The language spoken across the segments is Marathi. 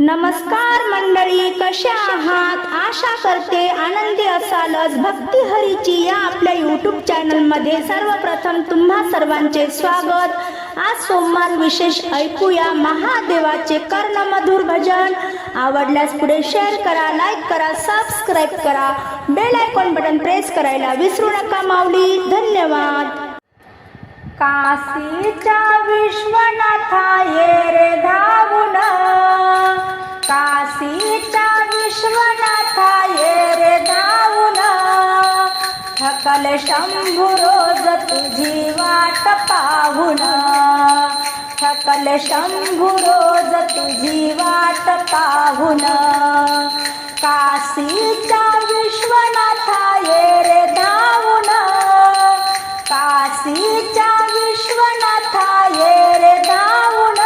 नमस्कार मंडळी, कशा आहात? आशा करते आनंदी असालच. भक्ती हरीची या आपल्या यूट्यूब चॅनलमध्ये सर्वप्रथम तुम्हा सर्वांचे स्वागत. आज सोमवार विशेष ऐकूया महादेवाचे कर्णमधुर भजन. आवडल्यास पुढे शेअर करा, लाईक करा, सबस्क्राईब करा, बेल आयकॉन बटन प्रेस करायला विसरू नका माऊली. धन्यवाद. काशीच्या विश्वनाथा ये रे धावून, काशीच्या विश्वनाथा ये रे धावून, थकल शंभू रोज तुझी वाट पाहून, थकल शंभू रोज तुझी वाट पाहून. काशीच्या विश्वनाथा ये रे धावून, काशीच्या विश्वनाथा ये रे धावून,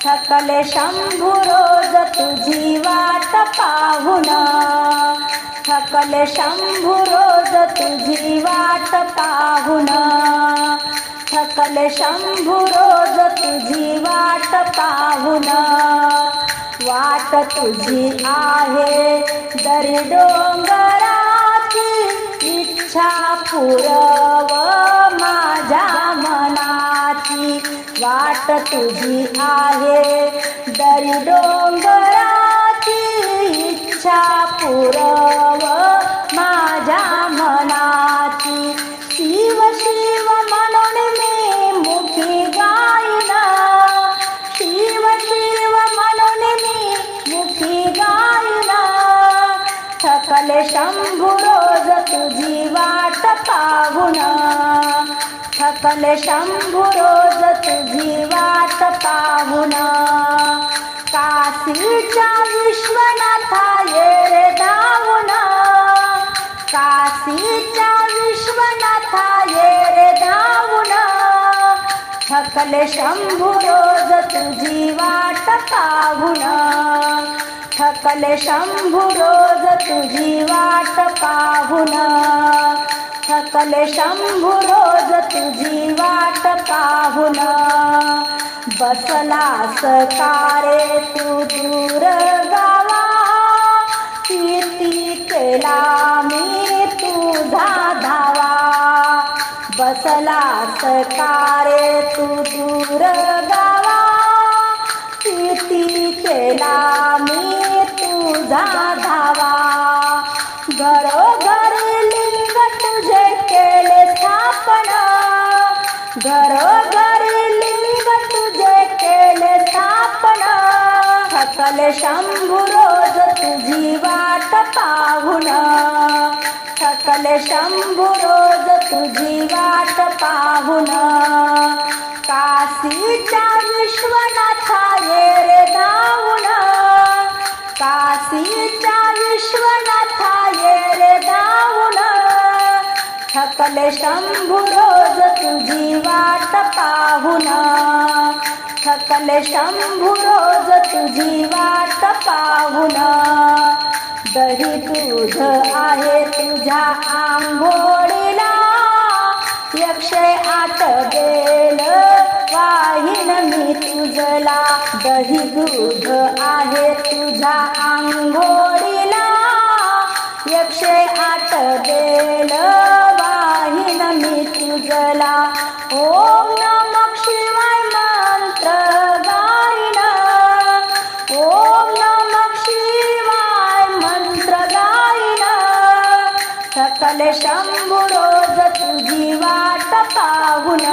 थकल शंभू रोज तुझी वाट पाहून, थकल शंभू रोज तुझी वाट पाहून, थकल शंभू रोज तुझी वाट पाहून. वाट तुझी आहे दरी डोंगराची, इच्छा पुरव माझ्या मनाची. वाट तुझी आहे दरी डोंगराची, इच्छा पुरव माझ्या मनाची. शिव शिव म्हणून मी मुखी गाईन, शिव शिव म्हणून मी मुखी गाईन, थकल शंभू रोज तुझी वाट पाहून, थकल शंभू रोज तुझी वाट पाहून. काशीच्या विश्वनाथा ये रे धावून, काशीच्या विश्वनाथा ये रे धावून, थकल शंभू रोज तुझी वाट पाहून, थकल शंभू रोज तुझी वाट पाहून, थकल शंभू रोज तुझी वाट पाहून. बसलास का रे तू दूर गावा, किती केला मी तुझा धावा. बसलास का रे तू दूर गावा, किती केला मी तुझा धावा. घरोघरी लिंग तुझे केले स्थापन, घरोघरी लिंग तुझे केले स्थापन, थकल शंभू रोज तुझी वाट पाहून, थकल शंभू रोज तुझी वाट पाहून. काशीच्या विश्वनाथा ये रे धावून, काशीच्या विश्वनाथा ये रे धावून, थकल शंभू रोज तुझी वाट पाहून, थकल शंभू रोज तुझी वाट पाहून. दही दूध आहे तुझ्या आंघोळीला, 108 बेल वाहीन मी तुझला. दही दूध आहे तुझ्या आंघोळीला, 108 बेल वाहीन मी तुझला. ओम नमः शिवाय मंत्र गाईन, ओम नमः शिवाय मंत्र गाईन, थकल शंभू रोज तुझी वाट पाहून,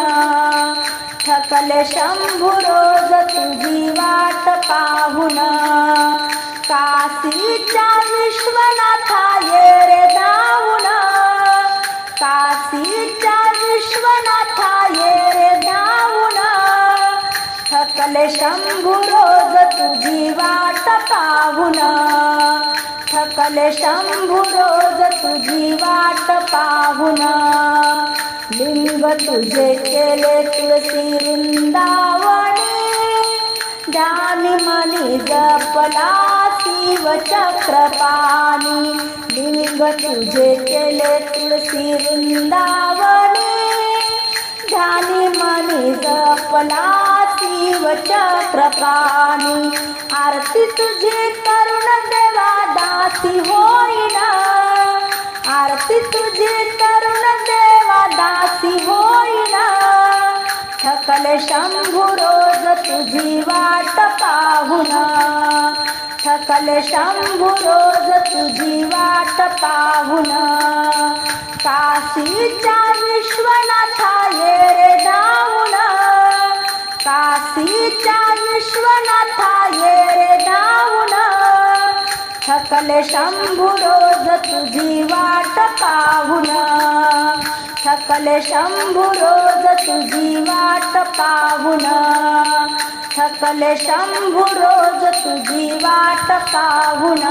थकल शंभू रोज तुझी वाट पाहून. काशीच्या विश्वनाथा ये रे धावून, काशीच्या विश्वनाथा ये रे धावून, थकल शंभू रोज तुझी वाट पाहून, थकल शंभू रोज तुझी वाट पाहून. लिंग तुझे केले तुळशी वृंदावनी, ध्यानी मनी जपला शिव चक्रपाणी. लिंग तुझे केले तुळशी वृंदावनी, ध्यानी मनी जपला शिवचक्रपाणी आरती तुझी करुण देवा दासी होईना आरती तुझी करुण देवा दासी होईना थकले शंभू रोज तुझी वाट पाहुन थकले शंभू रोज तुझी वाट पाहुन काशीच्या विश्वनाथा ये रे धावून काशीच्या विश्वनाथा ये रे धावून थकले शंभू रोज तुझी वाट पाहुन थकले शंभू रोज तुझी वाट पाहुन थकले शंभू रोज तुझी वाट पाहुन